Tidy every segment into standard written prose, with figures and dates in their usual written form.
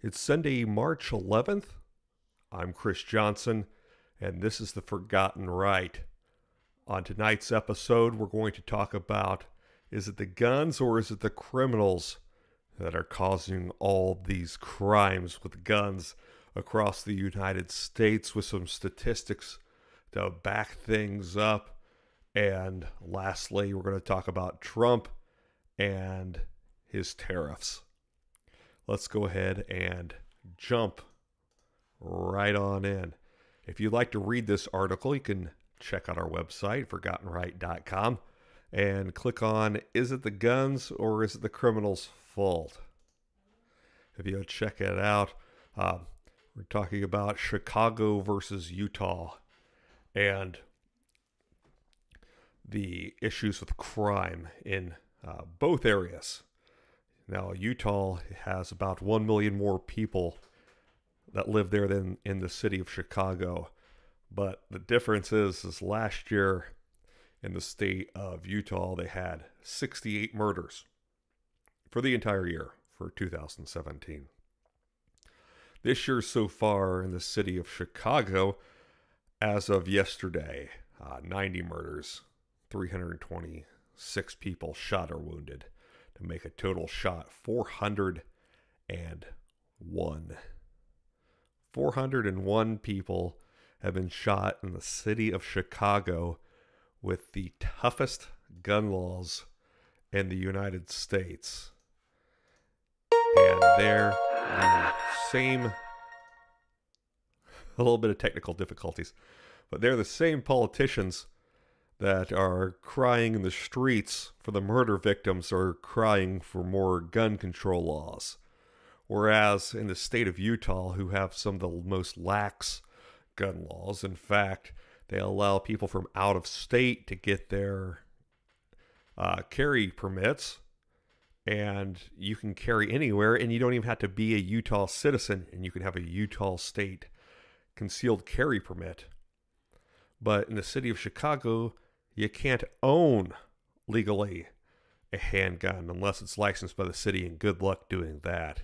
It's Sunday, March 11th. I'm Chris Johnson, and this is The Forgotten Right. On tonight's episode, we're going to talk about, is it the guns or is it the criminals that are causing all these crimes with guns across the United States, with some statistics to back things up. And lastly, we're going to talk about Trump and his tariffs. Let's go ahead and jump right on in. If you'd like to read this article, you can check out our website, forgottenright.com, and click on, is it the guns or is it the criminals' fault? If you check it out, we're talking about Chicago versus Utah and the issues with crime in both areas. Now, Utah has about 1 million more people that live there than in the city of Chicago. But the difference is last year in the state of Utah, they had 68 murders for the entire year for 2017. This year so far in the city of Chicago, as of yesterday, 90 murders, 326 people shot or wounded, to make a total shot 401. 401 people have been shot in the city of Chicago with the toughest gun laws in the United States. And they're the same, a little bit of technical difficulties, but they're the same politicians that are crying in the streets for the murder victims are crying for more gun control laws. Whereas in the state of Utah, who have some of the most lax gun laws, in fact, they allow people from out of state to get their carry permits, and you can carry anywhere, and you don't even have to be a Utah citizen, and you can have a Utah state concealed carry permit. But in the city of Chicago, you can't own legally a handgun unless it's licensed by the city, and good luck doing that.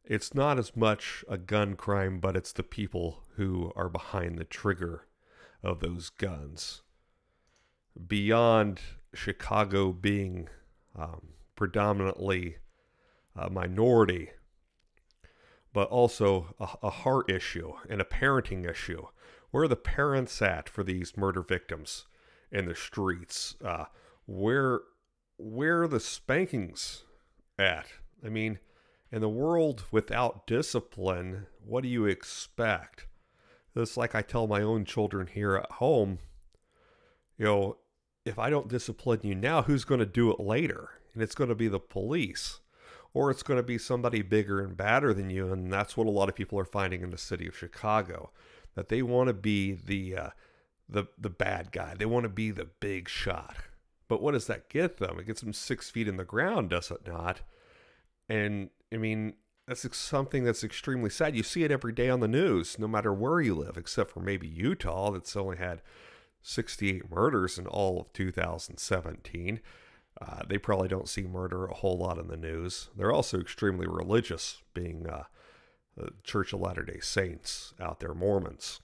It's not as much a gun crime, but it's the people who are behind the trigger of those guns. Beyond Chicago being predominantly a minority, but also a heart issue and a parenting issue. Where are the parents at for these murder victims in the streets? Where are the spankings at? I mean, in the world without discipline, what do you expect? It's like I tell my own children here at home, if I don't discipline you now, who's going to do it later? And it's going to be the police. Or it's going to be somebody bigger and badder than you, and that's what a lot of people are finding in the city of Chicago. That they want to be the bad guy. They want to be the big shot. But what does that get them? It gets them 6 feet in the ground, does it not? And, I mean, that's something that's extremely sad. You see it every day on the news, no matter where you live, except for maybe Utah, that's only had 68 murders in all of 2017. They probably don't see murder a whole lot in the news. They're also extremely religious, being the Church of Latter-day Saints out there, Mormons.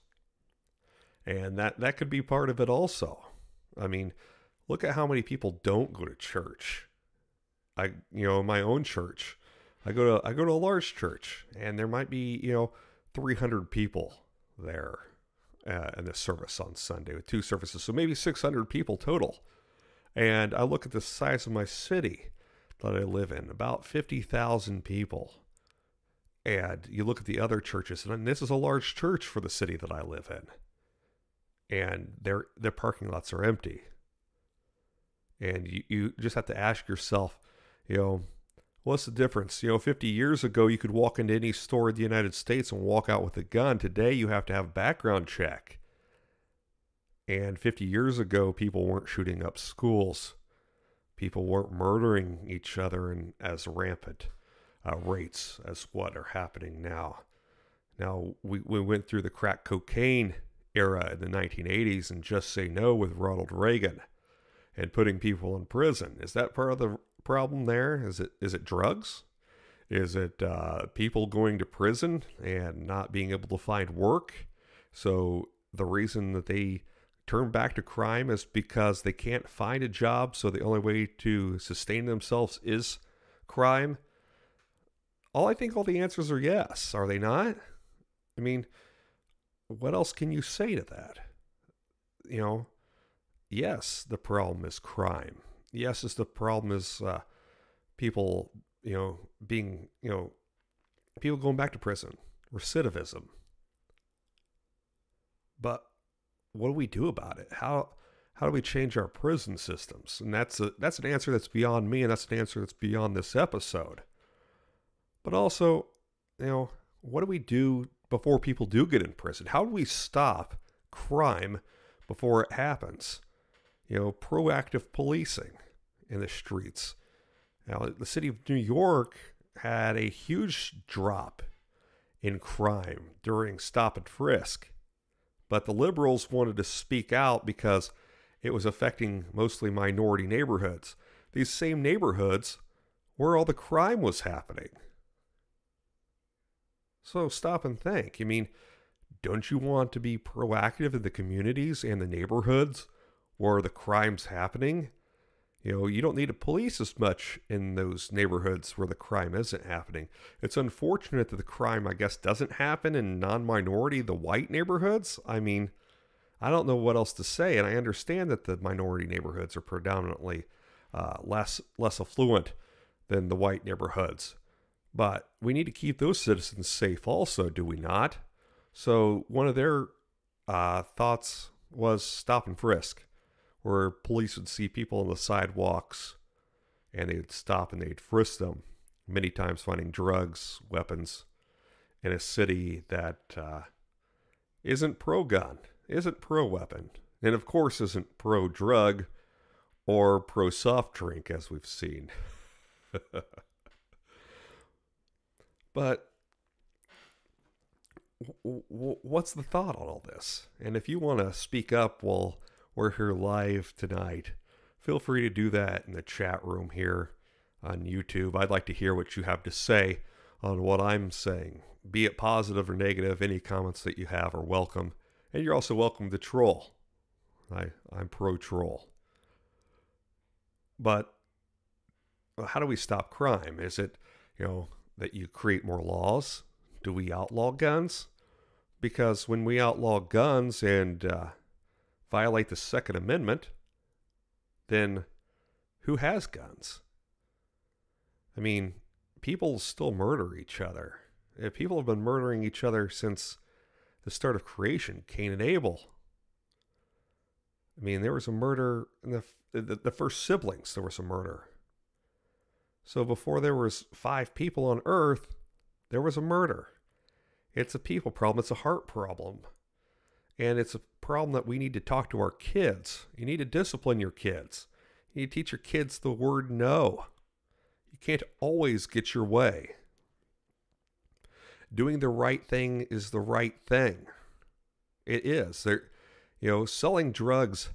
And that could be part of it also. I mean, look at how many people don't go to church. In my own church, I go to a large church, and there might be 300 people there in the service on Sunday with 2 services, so maybe 600 people total. And I look at the size of my city that I live in, about 50,000 people. And you look at the other churches, and this is a large church for the city that I live in. And their parking lots are empty. And you just have to ask yourself, what's the difference? 50 years ago, you could walk into any store in the United States and walk out with a gun. Today, you have to have a background check. And 50 years ago, people weren't shooting up schools. People weren't murdering each other in as rampant rates as what are happening now. Now, we went through the crack cocaine era in the 1980s and Just Say No with Ronald Reagan and putting people in prison. Is that part of the problem there? Is it drugs? Is it people going to prison and not being able to find work? So the reason that they turn back to crime is because they can't find a job, so the only way to sustain themselves is crime? I think all the answers are yes, are they not? I mean, what else can you say to that? You know, yes, the problem is crime. Yes, the problem is people, being, people going back to prison, recidivism. But what do we do about it? How do we change our prison systems? And that's an answer that's beyond me, and that's an answer that's beyond this episode. But also, what do we do before people do get in prison? How do we stop crime before it happens? Proactive policing in the streets. Now, the city of New York had a huge drop in crime during stop and frisk, but the liberals wanted to speak out because it was affecting mostly minority neighborhoods. These same neighborhoods where all the crime was happening. So stop and think. Don't you want to be proactive in the communities and the neighborhoods where the crime's happening? You don't need to police as much in those neighborhoods where the crime isn't happening. It's unfortunate that the crime, I guess, doesn't happen in non-minority, the white neighborhoods. I don't know what else to say, and I understand that the minority neighborhoods are predominantly less affluent than the white neighborhoods. But we need to keep those citizens safe also, do we not? So one of their thoughts was stop and frisk, where police would see people on the sidewalks and they'd stop and they'd frisk them, many times finding drugs, weapons, in a city that isn't pro-gun, isn't pro-weapon, and of course isn't pro-drug or pro-soft drink, as we've seen. But what's the thought on all this? And if you want to speak up while we're here live tonight, feel free to do that in the chat room here on YouTube. I'd like to hear what you have to say on what I'm saying. Be it positive or negative, any comments that you have are welcome. And you're also welcome to troll. I'm pro-troll. But how do we stop crime? Is it, that you create more laws? Do we outlaw guns? Because when we outlaw guns and violate the Second Amendment, then who has guns? People still murder each other. People have been murdering each other since the start of creation, Cain and Abel. There was a murder in the first siblings. There was a murder. So before there was 5 people on earth, there was a murder. It's a people problem. It's a heart problem. And it's a problem that we need to talk to our kids. You need to discipline your kids. You need to teach your kids the word no. You can't always get your way. Doing the right thing is the right thing. It is. Selling drugs,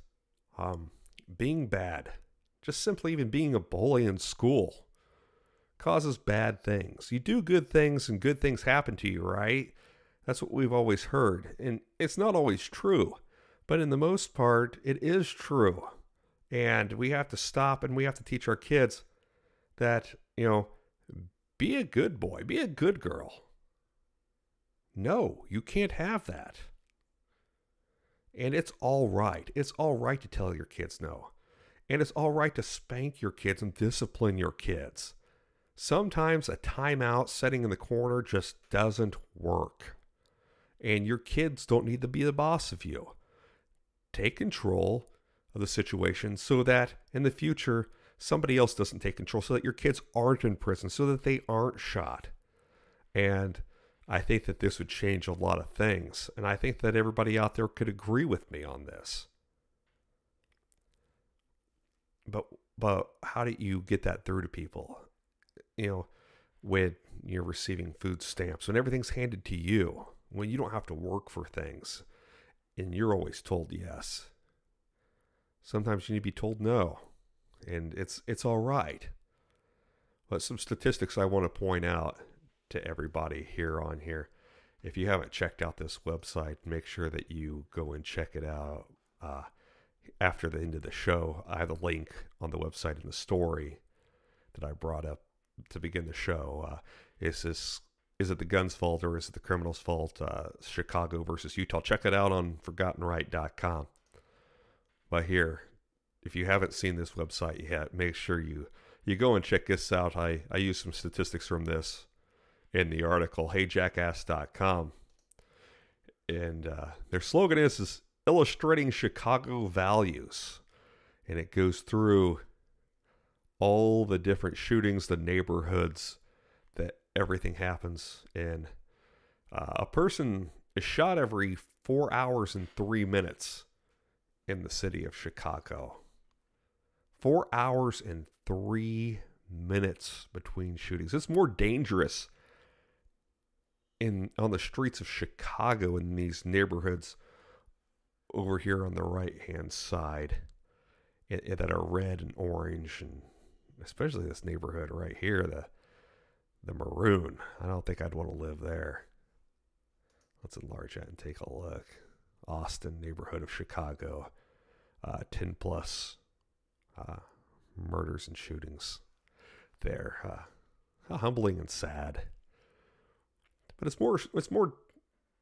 being bad, just simply even being a bully in school causes bad things. You do good things and good things happen to you, right? That's what we've always heard. And it's not always true, but in the most part, it is true. And we have to stop and we have to teach our kids that, be a good boy, be a good girl. No, you can't have that. And it's all right. It's all right to tell your kids no. And it's all right to spank your kids and discipline your kids. Sometimes a timeout sitting in the corner just doesn't work. And your kids don't need to be the boss of you. Take control of the situation so that in the future, somebody else doesn't take control, so that your kids aren't in prison, so that they aren't shot. And I think that this would change a lot of things. And I think that everybody out there could agree with me on this. But how do you get that through to people? When you're receiving food stamps, when everything's handed to you, when you don't have to work for things, and you're always told yes. Sometimes you need to be told no, and it's all right. But some statistics I want to point out to everybody here. If you haven't checked out this website, make sure that you go and check it out after the end of the show. I have a link on the website in the story that I brought up to begin the show. Is it the gun's fault or is it the criminal's fault? Chicago versus Utah. Check it out on ForgottenRight.com. But here, if you haven't seen this website yet, make sure you go and check this out. I use some statistics from this in the article, heyjackass.com. And their slogan is illustrating Chicago values. And it goes through all the different shootings, the neighborhoods that everything happens in. A person is shot every 4 hours and 3 minutes in the city of Chicago. 4 hours and 3 minutes between shootings. It's more dangerous on the streets of Chicago in these neighborhoods over here on the right-hand side that are red and orange, and especially this neighborhood right here, the maroon. I don't think I'd want to live there. Let's enlarge that and take a look. Austin, neighborhood of Chicago. 10 plus murders and shootings there. How humbling and sad. But it's more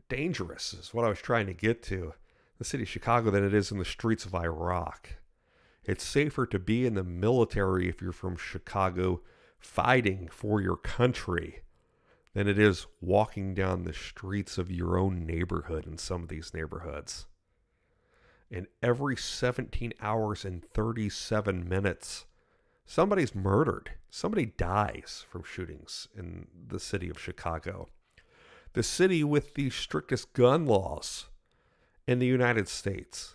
dangerous is what I was trying to get to. The city of Chicago than it is in the streets of Iraq. It's safer to be in the military if you're from Chicago fighting for your country than it is walking down the streets of your own neighborhood in some of these neighborhoods. And every 17 hours and 37 minutes, somebody's murdered. Somebody dies from shootings in the city of Chicago. The city with the strictest gun laws in the United States.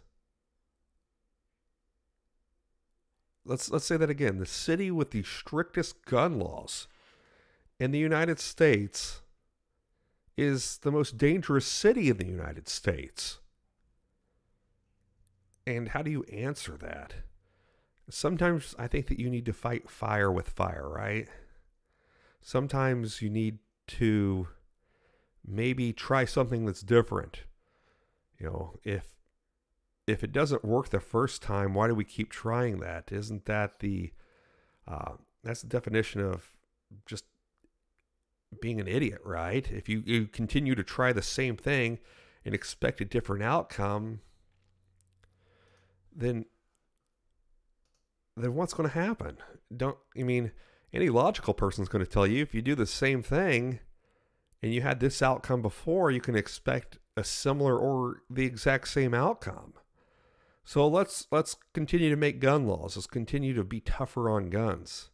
Let's say that again. The city with the strictest gun laws in the United States is the most dangerous city in the United States. And how do you answer that? Sometimes I think that you need to fight fire with fire, right? Sometimes you need to maybe try something that's different. You know, if it doesn't work the first time, why do we keep trying that? Isn't that that's the definition of just being an idiot, right? If you continue to try the same thing and expect a different outcome, then what's going to happen? Any logical person's going to tell you if you do the same thing and you had this outcome before, you can expect a similar or the exact same outcome. So let's continue to make gun laws. Let's continue to be tougher on guns.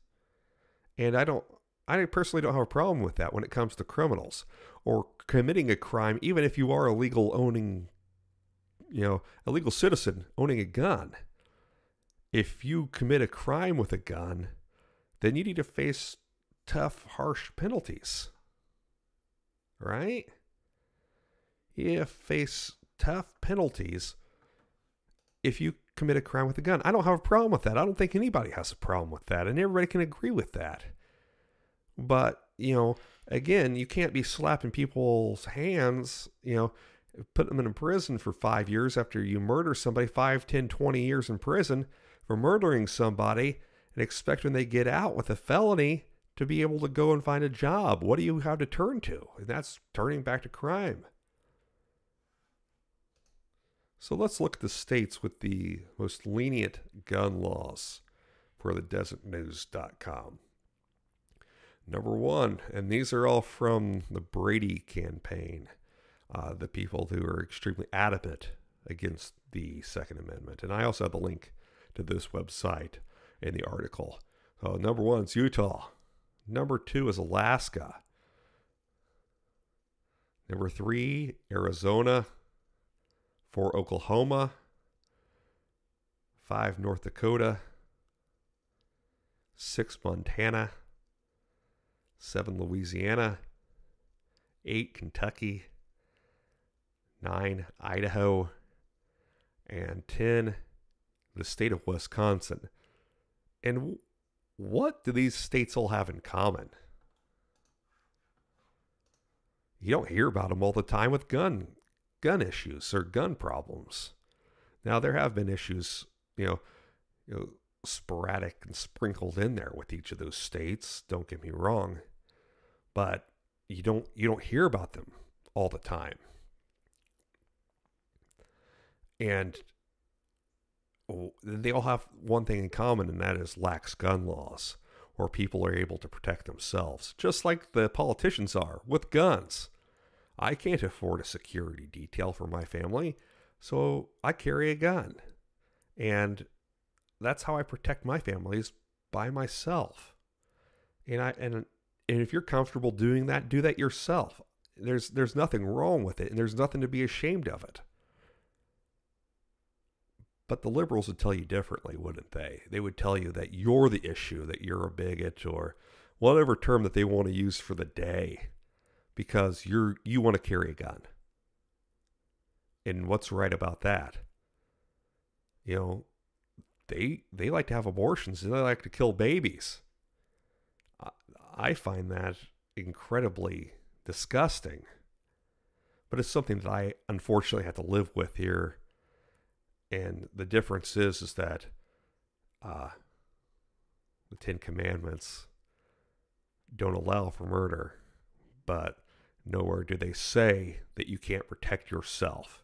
And I personally don't have a problem with that when it comes to criminals or committing a crime, even if you are a legal citizen owning a gun. If you commit a crime with a gun, then you need to face tough, harsh penalties. Right? You face tough penalties if you commit a crime with a gun. I don't have a problem with that. I don't think anybody has a problem with that, and everybody can agree with that. But, again, you can't be slapping people's hands, put them in prison for 5 years after you murder somebody, 5, 10, 20 years in prison for murdering somebody, and expect when they get out with a felony to be able to go and find a job. What do you have to turn to? And that's turning back to crime. So let's look at the states with the most lenient gun laws for the desertnews.com. Number 1, and these are all from the Brady campaign, the people who are extremely adamant against the Second Amendment. And I also have the link to this website in the article. So number 1 is Utah. Number 2 is Alaska. Number 3, Arizona. 4, Oklahoma. 5, North Dakota. 6, Montana. 7, Louisiana. 8, Kentucky. 9, Idaho. And 10, the state of Wisconsin. And what do these states all have in common? You don't hear about them all the time with gun issues or gun problems. Now there have been issues, you know, sporadic and sprinkled in there with each of those states. Don't get me wrong, but you don't hear about them all the time. And they all have one thing in common, and that is lax gun laws, or people are able to protect themselves, just like the politicians are with guns. I can't afford a security detail for my family, so I carry a gun. And that's how I protect my family, is by myself. And if you're comfortable doing that, do that yourself. There's nothing wrong with it, and there's nothing to be ashamed of it. But the liberals would tell you differently, wouldn't they? They would tell you that you're the issue, that you're a bigot, or whatever term that they want to use for the day, because you want to carry a gun. And what's right about that? They like to have abortions, and they like to kill babies. I find that incredibly disgusting. But it's something that I unfortunately have to live with here. And the difference is that the Ten Commandments don't allow for murder, but nowhere do they say that you can't protect yourself.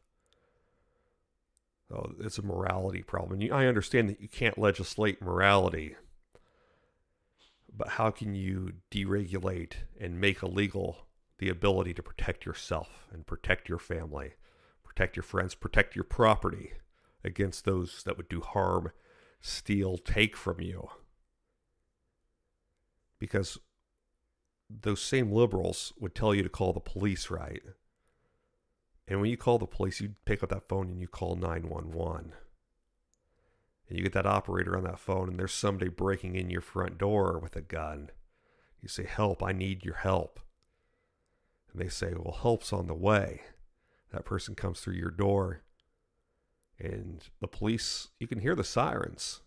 So it's a morality problem. I understand that you can't legislate morality, but how can you deregulate and make illegal the ability to protect yourself and protect your family, protect your friends, protect your property against those that would do harm, steal, take from you? Because those same liberals would tell you to call the police, right? And when you call the police, you pick up that phone and you call 911. And you get that operator on that phone, and there's somebody breaking in your front door with a gun. You say, "Help, I need your help." And they say, "Well, help's on the way." That person comes through your door, and the police, you can hear the sirens,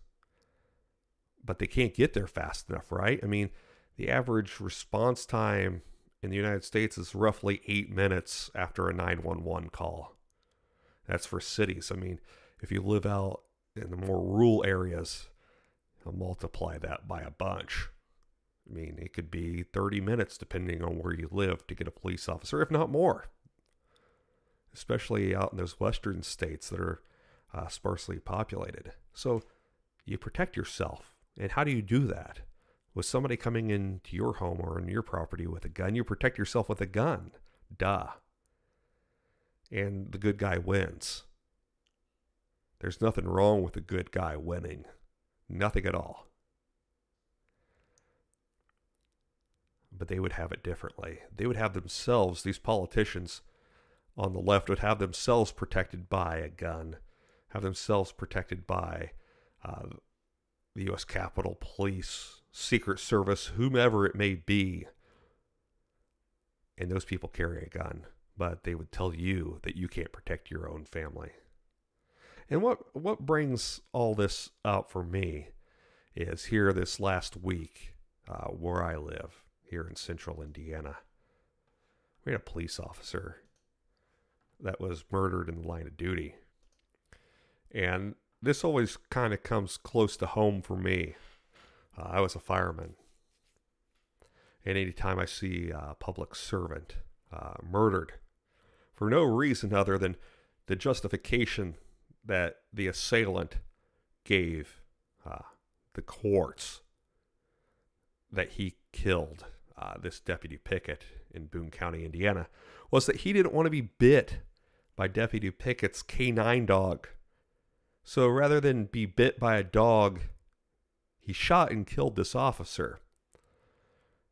but they can't get there fast enough, right? I mean, the average response time in the United States is roughly 8 minutes after a 911 call. That's for cities. I mean, if you live out in the more rural areas, I'll multiply that by a bunch. I mean, it could be 30 minutes depending on where you live to get a police officer, if not more. Especially out in those western states that are sparsely populated. So you protect yourself. And how do you do that? With somebody coming into your home or in your property with a gun, you protect yourself with a gun. Duh. And the good guy wins. There's nothing wrong with the good guy winning. Nothing at all. But they would have it differently. They would have themselves, these politicians on the left would have themselves protected by a gun, have themselves protected by the U.S. Capitol Police, Secret Service, whomever it may be. And those people carry a gun, but they would tell you that you can't protect your own family. And what brings all this up for me is here this last week, where I live, here in central Indiana, we had a police officer that was murdered in the line of duty. And this always kind of comes close to home for me. I was a fireman. And anytime I see a public servant murdered for no reason other than the justification that the assailant gave the courts that he killed this Deputy Pickett in Boone County, Indiana, was that he didn't want to be bit by Deputy Pickett's canine dog. So rather than be bit by a dog, he shot and killed this officer.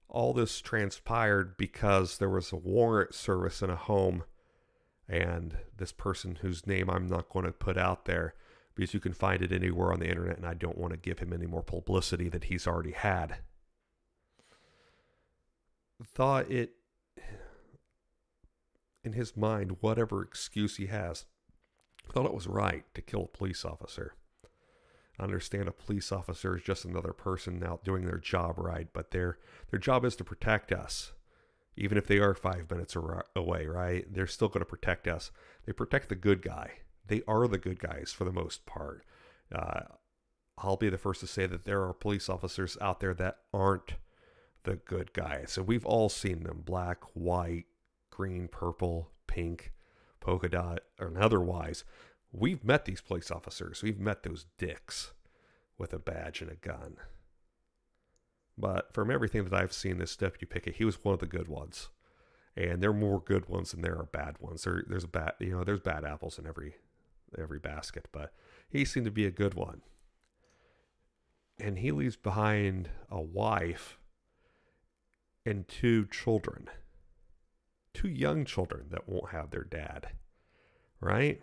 All this transpired because there was a warrant service in a home, and this person whose name I'm not going to put out there because you can find it anywhere on the internet, and I don't want to give him any more publicity that he's already had, thought it, in his mind, whatever excuse he has, thought it was right to kill a police officer. I understand a police officer is just another person out doing their job right, but their job is to protect us. Even if they are 5 minutes away, right? They're still going to protect us. They protect the good guy. They are the good guys for the most part. I'll be the first to say that there are police officers out there that aren't the good guys. And we've all seen them: black, white, green, purple, pink, polka dot, or otherwise. We've met these police officers. We've met those dicks with a badge and a gun. But from everything that I've seen, this Deputy Pickett, he was one of the good ones. And there are more good ones than there are bad ones. There's bad apples in every basket, but he seemed to be a good one. And he leaves behind a wife and 2 children. 2 young children that won't have their dad. Right?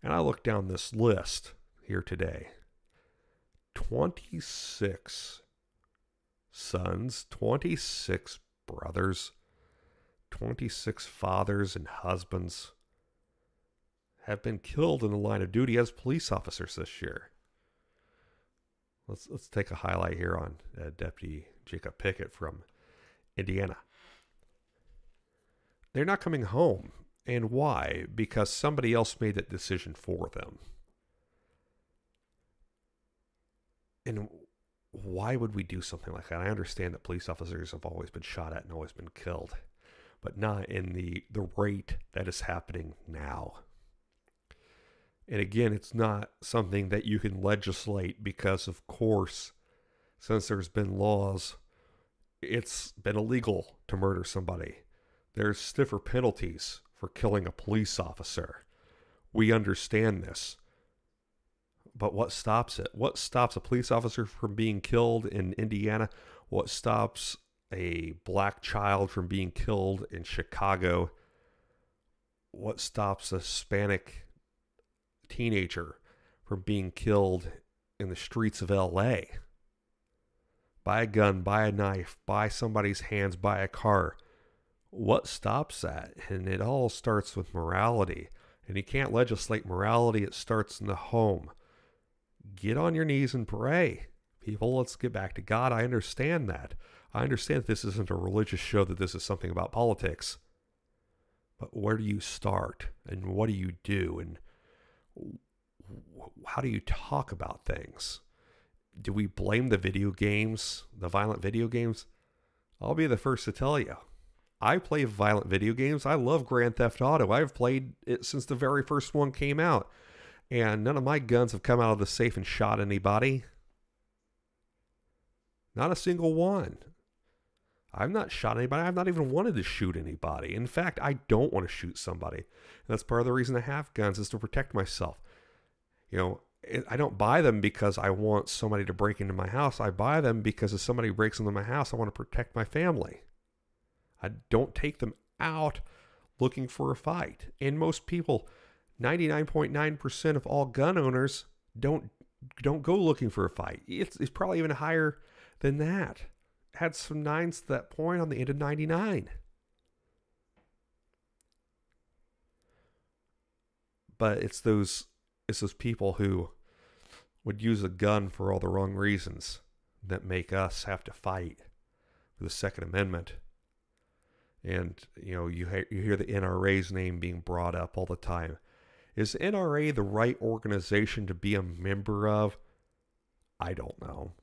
And I looked down this list here today. 26 sons, 26 brothers, 26 fathers and husbands have been killed in the line of duty as police officers this year. Let's take a highlight here on Deputy Jacob Pickett from Indiana. They're not coming home. And why? Because somebody else made that decision for them. And why would we do something like that? I understand that police officers have always been shot at and always been killed, but not in the rate that is happening now. And again, it's not something that you can legislate because, of course, since there's been laws, it's been illegal to murder somebody. There's stiffer penalties for killing a police officer. We understand this. But what stops it? What stops a police officer from being killed in Indiana? What stops a black child from being killed in Chicago? What stops a Hispanic teenager from being killed in the streets of LA? By a gun, by a knife, by somebody's hands, by a car. What stops that? And it all starts with morality. And you can't legislate morality. It starts in the home. Get on your knees and pray. People, let's get back to God. I understand that. I understand that this isn't a religious show, that this is something about politics. But where do you start? And what do you do? And how do you talk about things? Do we blame the video games, the violent video games? I'll be the first to tell you. I play violent video games. I love Grand Theft Auto. I've played it since the very first one came out. And none of my guns have come out of the safe and shot anybody. Not a single one. I've not shot anybody. I've not even wanted to shoot anybody. In fact, I don't want to shoot somebody. And that's part of the reason I have guns, is to protect myself. You know, I don't buy them because I want somebody to break into my house. I buy them because if somebody breaks into my house, I want to protect my family. I don't take them out looking for a fight. And most people, 99.9% of all gun owners don't go looking for a fight. It's probably even higher than that. Had some 9s to that point on the end of 99. But it's those people who would use a gun for all the wrong reasons that make us have to fight for the Second Amendment. And, you know, you hear the NRA's name being brought up all the time. Is NRA the right organization to be a member of? I don't know.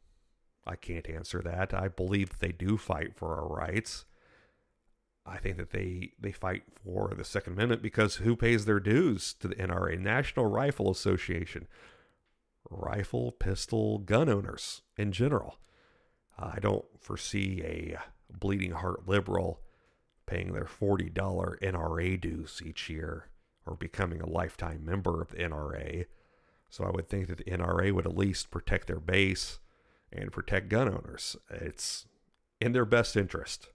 I can't answer that. I believe that they do fight for our rights. I think that they fight for the Second Amendment because who pays their dues to the NRA? National Rifle Association. Rifle, pistol, gun owners in general. I don't foresee a bleeding heart liberal paying their $40 NRA dues each year or becoming a lifetime member of the NRA. So I would think that the NRA would at least protect their base and protect gun owners. It's in their best interest.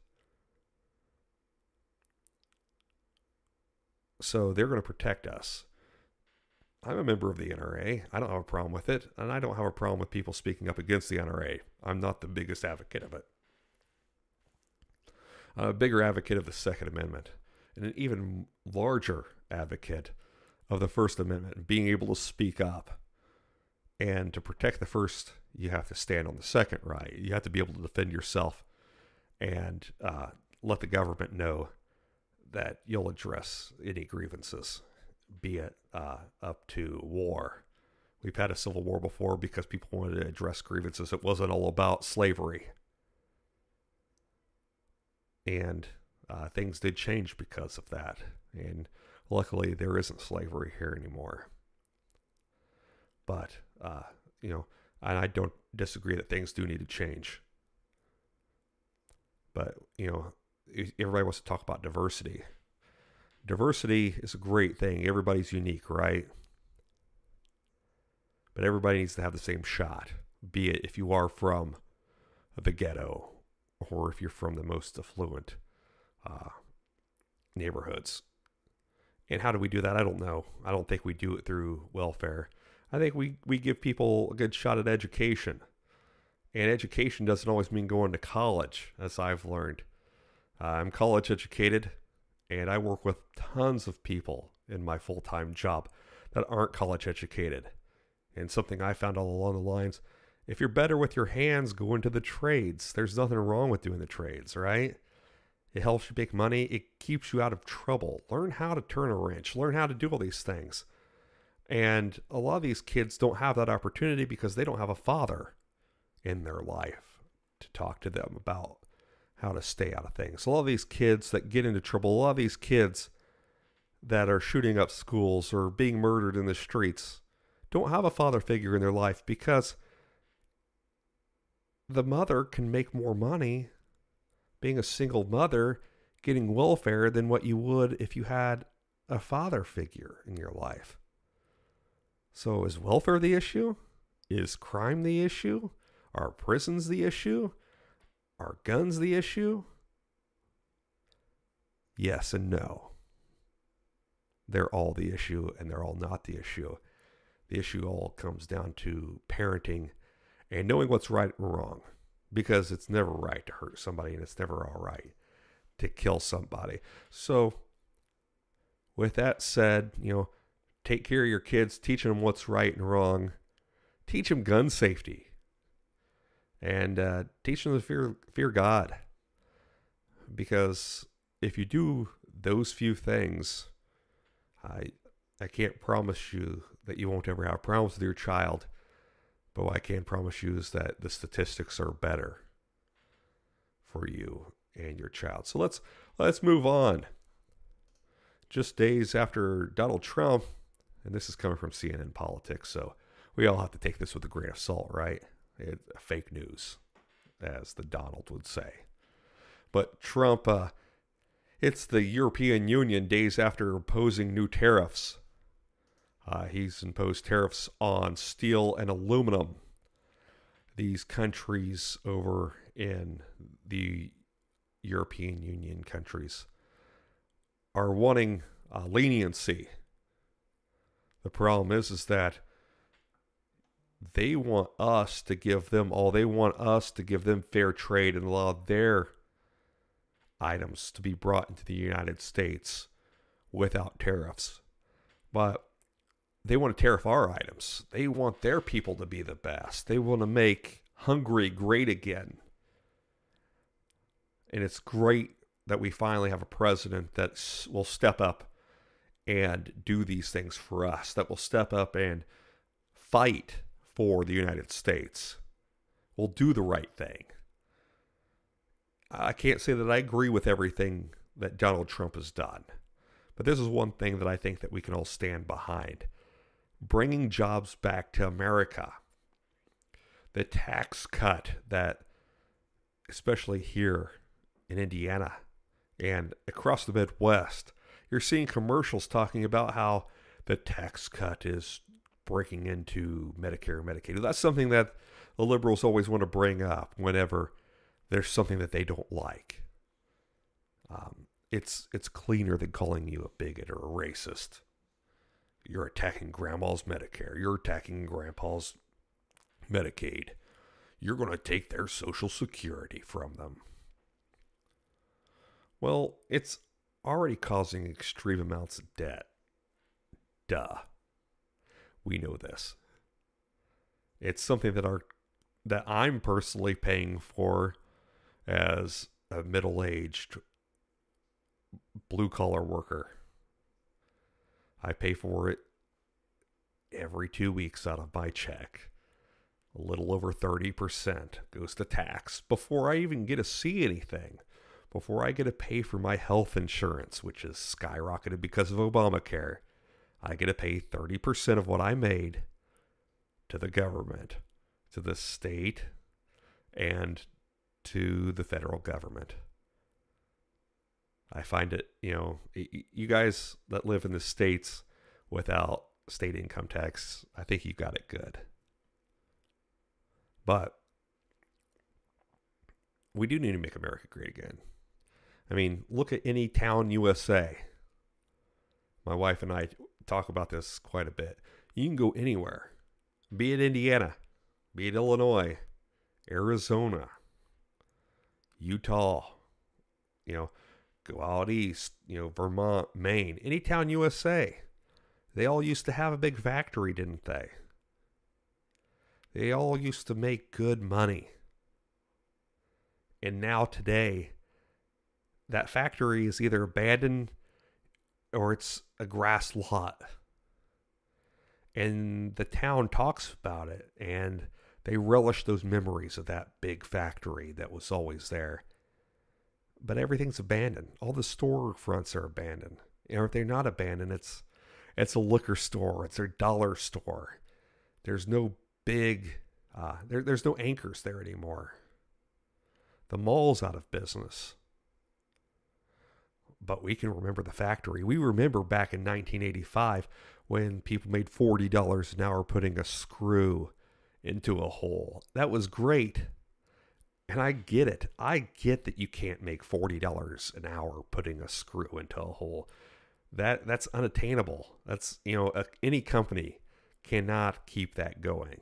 So they're going to protect us. I'm a member of the NRA. I don't have a problem with it. And I don't have a problem with people speaking up against the NRA. I'm not the biggest advocate of it. I'm a bigger advocate of the Second Amendment. And an even larger advocate of the First Amendment. Being able to speak up. And to protect the first, you have to stand on the second right. You have to be able to defend yourself and let the government know that you'll address any grievances, be it up to war. We've had a civil war before because people wanted to address grievances. It wasn't all about slavery. And things did change because of that. And luckily, there isn't slavery here anymore. But, and I don't disagree that things do need to change. But, everybody wants to talk about diversity. Diversity is a great thing. Everybody's unique, right? But everybody needs to have the same shot, be it if you are from the ghetto or if you're from the most affluent neighborhoods. And how do we do that? I don't know. I don't think we do it through welfare. I think we give people a good shot at education. And education doesn't always mean going to college, as I've learned. I'm college educated, and I work with tons of people in my full-time job that aren't college educated. And something I found all along the lines, if you're better with your hands, go into the trades. There's nothing wrong with doing the trades, right? It helps you make money. It keeps you out of trouble. Learn how to turn a wrench. Learn how to do all these things. And a lot of these kids don't have that opportunity because they don't have a father in their life to talk to them about how to stay out of things. A lot of these kids that get into trouble, a lot of these kids that are shooting up schools or being murdered in the streets don't have a father figure in their life because the mother can make more money being a single mother getting welfare than what you would if you had a father figure in your life. So is welfare the issue? Is crime the issue? Are prisons the issue? Are guns the issue? Yes and no. They're all the issue and they're all not the issue. The issue all comes down to parenting and knowing what's right and wrong. Because it's never right to hurt somebody and it's never all right to kill somebody. So with that said, take care of your kids, teaching them what's right and wrong. Teach them gun safety. And teach them to fear God. Because if you do those few things, I can't promise you that you won't ever have problems with your child. But what I can promise you is that the statistics are better for you and your child. So let's move on. Just days after Donald Trump, and this is coming from CNN Politics, so we all have to take this with a grain of salt, right? It's fake news, as the Donald would say. But Trump, it's the European Union days after imposing new tariffs. He's imposed tariffs on steel and aluminum. These countries over in the European Union countries are wanting leniency. The problem is that they want us to give them all. They want us to give them fair trade and allow their items to be brought into the United States without tariffs. But they want to tariff our items. They want their people to be the best. They want to make Hungary great again. And it's great that we finally have a president that will step up and do these things for us, that will step up and fight for the United States, will do the right thing. I can't say that I agree with everything that Donald Trump has done, but this is one thing that I think that we can all stand behind. Bringing jobs back to America. The tax cut that, especially here in Indiana and across the Midwest, you're seeing commercials talking about how the tax cut is breaking into Medicare and Medicaid. That's something that the liberals always want to bring up whenever there's something that they don't like. It's cleaner than calling you a bigot or a racist. You're attacking grandma's Medicare. You're attacking grandpa's Medicaid. You're going to take their Social Security from them. Well, it's already causing extreme amounts of debt. Duh. We know this. It's something that I'm personally paying for as a middle-aged blue-collar worker. I pay for it every 2 weeks out of my check. A little over 30% goes to tax before I even get to see anything. Before I get to pay for my health insurance, which is skyrocketed because of Obamacare, I get to pay 30% of what I made to the government, to the state, and to the federal government. I find it, you guys that live in the states without state income tax, I think you got it good. But we do need to make America great again. I mean, look at any town USA. My wife and I talk about this quite a bit. You can go anywhere, be it Indiana, be it Illinois, Arizona, Utah, go out east, Vermont, Maine, any town USA. They all used to have a big factory, didn't they? They all used to make good money. And now today, that factory is either abandoned or it's a grass lot. And the town talks about it, and they relish those memories of that big factory that was always there. But everything's abandoned. All the storefronts are abandoned. And if they're not abandoned, it's a liquor store. It's a dollar store. There's no big, there's no anchors there anymore. The mall's out of business. But we can remember the factory. We remember back in 1985 when people made $40 an hour putting a screw into a hole. That was great. And I get it. I get that you can't make $40 an hour putting a screw into a hole. That's unattainable. That's, any company cannot keep that going.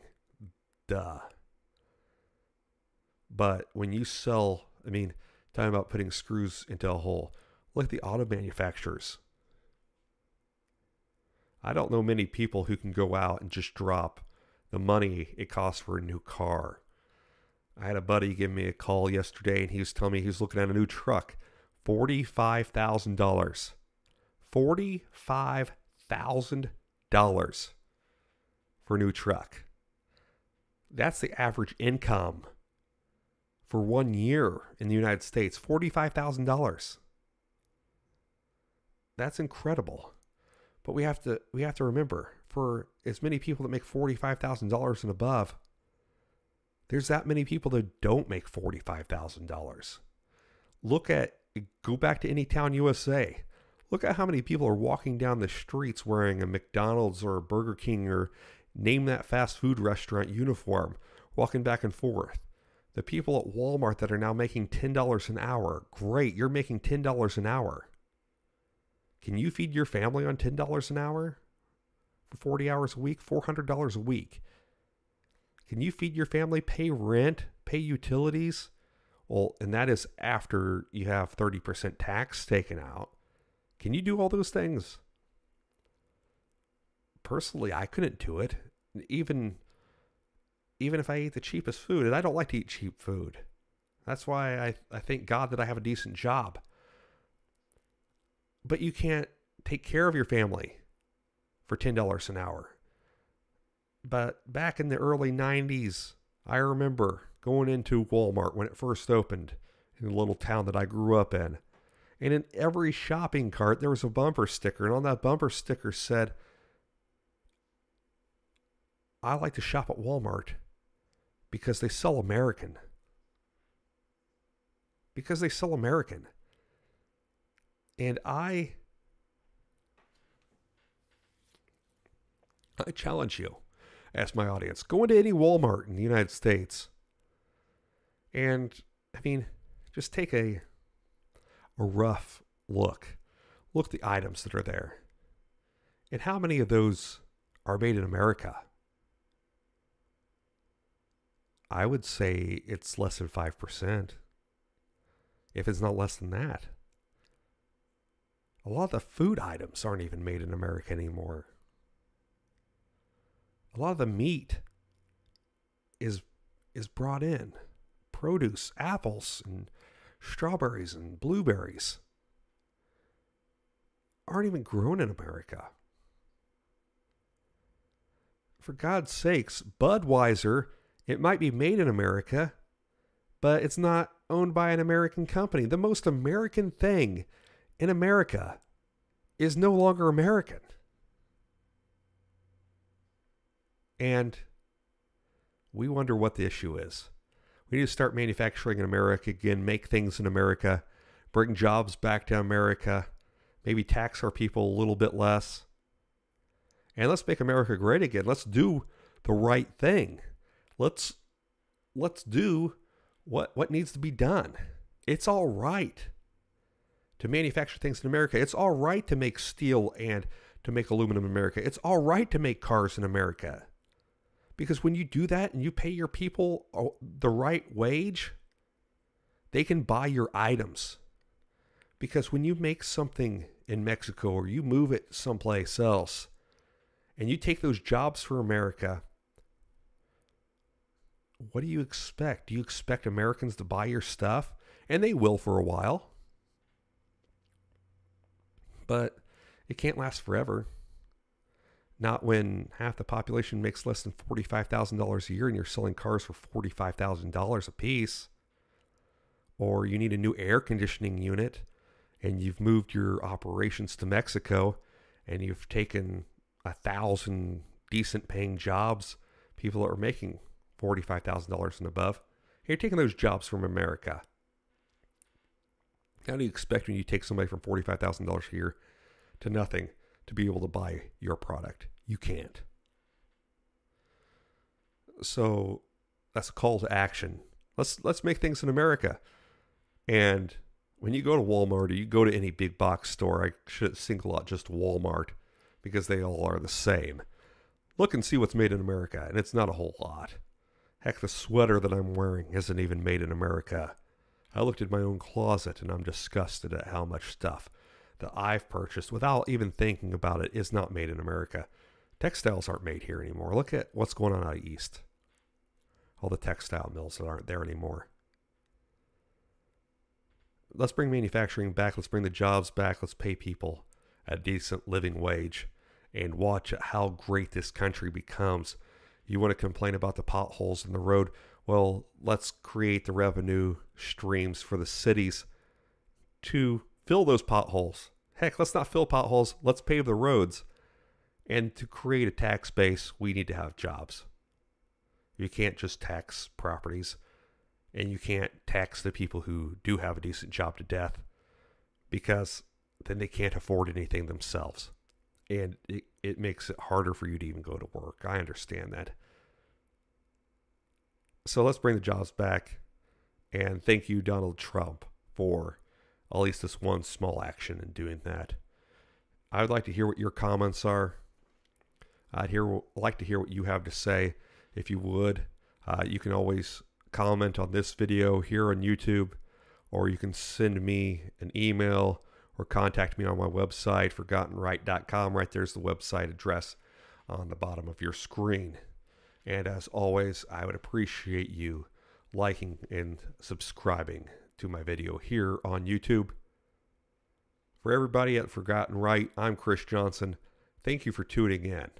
Duh. But when you sell, talking about putting screws into a hole, look at the auto manufacturers. I don't know many people who can go out and just drop the money it costs for a new car. I had a buddy give me a call yesterday, and he was telling me he was looking at a new truck. $45,000. $45,000 for a new truck. That's the average income for 1 year in the United States. $45,000. That's incredible. But we have to remember, for as many people that make $45,000 and above, there's that many people that don't make $45,000. Go back to any town USA. Look at how many people are walking down the streets wearing a McDonald's or a Burger King or name that fast food restaurant uniform, walking back and forth. The people at Walmart that are now making $10 an hour. Great, you're making $10 an hour. Can you feed your family on $10 an hour? For 40 hours a week? $400 a week. Can you feed your family, pay rent, pay utilities? Well, and that is after you have 30% tax taken out. Can you do all those things? Personally, I couldn't do it. Even if I ate the cheapest food, and I don't like to eat cheap food. That's why I thank God that I have a decent job. But you can't take care of your family for $10 an hour. But back in the early 90s, I remember going into Walmart when it first opened in the little town that I grew up in. And in every shopping cart, there was a bumper sticker. And on that bumper sticker said, I like to shop at Walmart because they sell American. Because they sell American. And I challenge you, ask my audience, go into any Walmart in the United States and, just take a rough look. Look at the items that are there. And how many of those are made in America? I would say it's less than 5%. If it's not less than that. A lot of the food items aren't even made in America anymore. A lot of the meat is brought in. Produce, apples and strawberries and blueberries aren't even grown in America. For God's sakes, Budweiser, it might be made in America, but it's not owned by an American company. The most American thing in America is no longer American. And we wonder what the issue is. We need to start manufacturing in America again, make things in America, bring jobs back to America, maybe tax our people a little bit less. And let's make America great again. Let's do the right thing. Let's do what needs to be done. It's all right to manufacture things in America. It's all right to make steel and to make aluminum in America. It's all right to make cars in America. Because when you do that and you pay your people the right wage, they can buy your items. Because when you make something in Mexico or you move it someplace else and you take those jobs for America, what do you expect? Do you expect Americans to buy your stuff? And they will for a while. But it can't last forever. Not when half the population makes less than $45,000 a year and you're selling cars for $45,000 a piece. Or you need a new air conditioning unit and you've moved your operations to Mexico and you've taken 1,000 decent paying jobs, people that are making $45,000 and above. You're taking those jobs from America. How do you expect when you take somebody from $45,000 a year to nothing to be able to buy your product? You can't. So that's a call to action. Let's make things in America. And when you go to Walmart or you go to any big box store, I should single out just Walmart because they all are the same. Look and see what's made in America, and it's not a whole lot. Heck, the sweater that I'm wearing isn't even made in America. I looked at my own closet and I'm disgusted at how much stuff that I've purchased without even thinking about it is not made in America. Textiles aren't made here anymore. Look at what's going on out east. All the textile mills that aren't there anymore. Let's bring manufacturing back. Let's bring the jobs back. Let's pay people a decent living wage and watch how great this country becomes. You want to complain about the potholes in the road? Well, let's create the revenue streams for the cities to fill those potholes. Heck, let's not fill potholes. Let's pave the roads. And to create a tax base, we need to have jobs. You can't just tax properties. And you can't tax the people who do have a decent job to death because then they can't afford anything themselves. And it makes it harder for you to even go to work. I understand that. So let's bring the jobs back. And thank you, Donald Trump, for at least this one small action in doing that. I would like to hear what your comments are. I'd like to hear what you have to say. If you would, you can always comment on this video here on YouTube, or you can send me an email or contact me on my website, forgottenright.com. Right there's the website address on the bottom of your screen. And as always, I would appreciate you liking and subscribing to my video here on YouTube. For everybody at Forgotten Right, I'm Chris Johnson. Thank you for tuning in.